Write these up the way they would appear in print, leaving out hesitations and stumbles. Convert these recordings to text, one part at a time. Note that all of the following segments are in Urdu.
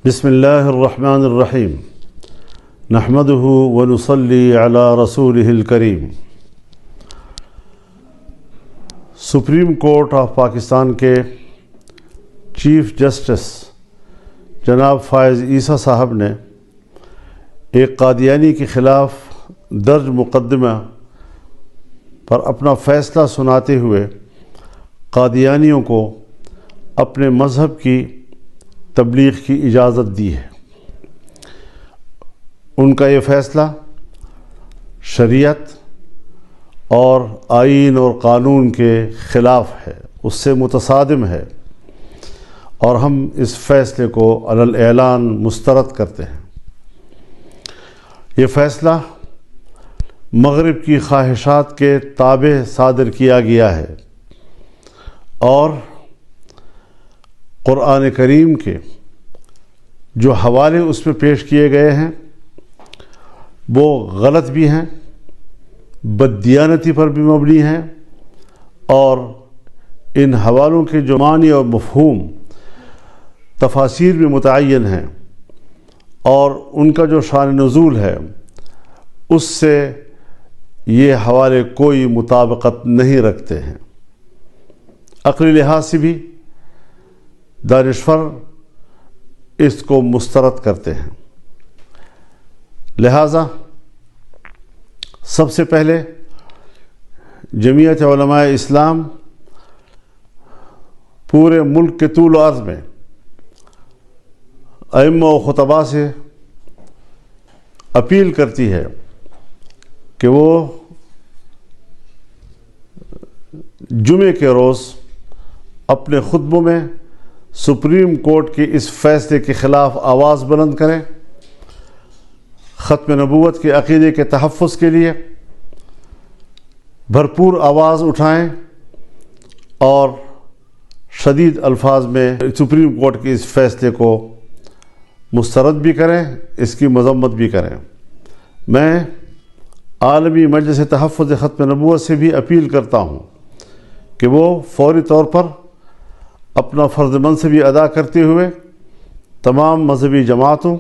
بسم اللہ الرحمن الرحیم نحمدہ ونصلی علی رسولہ الکریم۔ سپریم کورٹ آف پاکستان کے چیف جسٹس جناب فائز عیسیٰ صاحب نے ایک قادیانی کے خلاف درج مقدمہ پر اپنا فیصلہ سناتے ہوئے قادیانیوں کو اپنے مذہب کی تبلیغ کی اجازت دی ہے۔ ان کا یہ فیصلہ شریعت اور آئین اور قانون کے خلاف ہے، اس سے متصادم ہے، اور ہم اس فیصلے کو علی الاعلان مسترد کرتے ہیں۔ یہ فیصلہ مغرب کی خواہشات کے تابع صادر کیا گیا ہے اور قرآن کریم کے جو حوالے اس میں پیش کیے گئے ہیں وہ غلط بھی ہیں، بددیانتی پر بھی مبنی ہیں، اور ان حوالوں کے جو معنی اور مفہوم تفاسیر میں متعین ہیں اور ان کا جو شان نزول ہے اس سے یہ حوالے کوئی مطابقت نہیں رکھتے ہیں۔ عقلی لحاظ سے بھی دانشور اس کو مسترد کرتے ہیں۔ لہذا سب سے پہلے جمعیت علماء اسلام پورے ملک کے طول و عرض میں ائمہ و خطباء سے اپیل کرتی ہے کہ وہ جمعے کے روز اپنے خطبوں میں سپریم کورٹ کے اس فیصلے کے خلاف آواز بلند کریں، ختم نبوت کے عقیدے کے تحفظ کے لیے بھرپور آواز اٹھائیں اور شدید الفاظ میں سپریم کورٹ کے اس فیصلے کو مسترد بھی کریں، اس کی مذمت بھی کریں۔ میں عالمی مجلس تحفظ ختم نبوت سے بھی اپیل کرتا ہوں کہ وہ فوری طور پر اپنا فرض منصبی ادا کرتے ہوئے تمام مذہبی جماعتوں،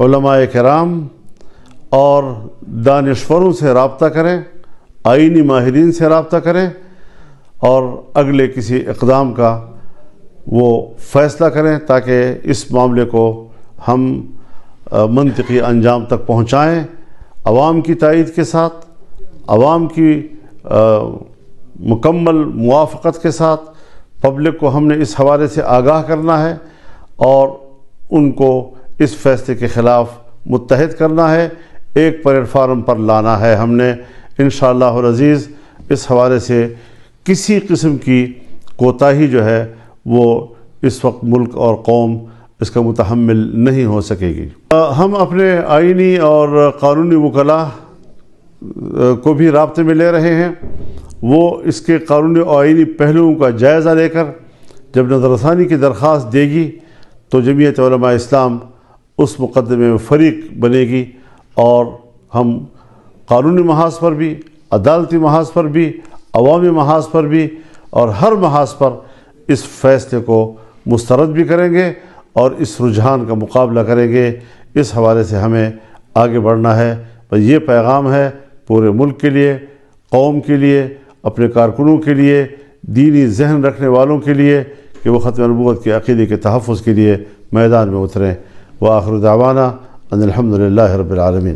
علماء کرام اور دانشوروں سے رابطہ کریں، آئینی ماہرین سے رابطہ کریں اور اگلے کسی اقدام کا وہ فیصلہ کریں تاکہ اس معاملے کو ہم منطقی انجام تک پہنچائیں، عوام کی تائید کے ساتھ، عوام کی مکمل موافقت کے ساتھ۔ پبلک کو ہم نے اس حوالے سے آگاہ کرنا ہے اور ان کو اس فیصلے کے خلاف متحد کرنا ہے، ایک پلیٹ فارم پر لانا ہے۔ ہم نے انشاءاللہ العزیز اس حوالے سے کسی قسم کی کوتاہی جو ہے وہ اس وقت ملک اور قوم اس کا متحمل نہیں ہو سکے گی۔ ہم اپنے آئینی اور قانونی وکلاء کو بھی رابطے میں لے رہے ہیں، وہ اس کے قانونی اور آئینی پہلوؤں کا جائزہ لے کر جب نظر ثانی کی درخواست دے گی تو جمعیت علماء اسلام اس مقدمے میں فریق بنے گی، اور ہم قانونی محاذ پر بھی، عدالتی محاذ پر بھی، عوامی محاذ پر بھی اور ہر محاذ پر اس فیصلے کو مسترد بھی کریں گے اور اس رجحان کا مقابلہ کریں گے۔ اس حوالے سے ہمیں آگے بڑھنا ہے۔ بس یہ پیغام ہے پورے ملک کے لیے، قوم کے لیے، اپنے کارکنوں کے لیے، دینی ذہن رکھنے والوں کے لیے کہ وہ ختم نبوت کے عقیدے کے تحفظ کے لیے میدان میں اتریں۔ وآخر دعوانا ان الحمد للہ رب العالمین۔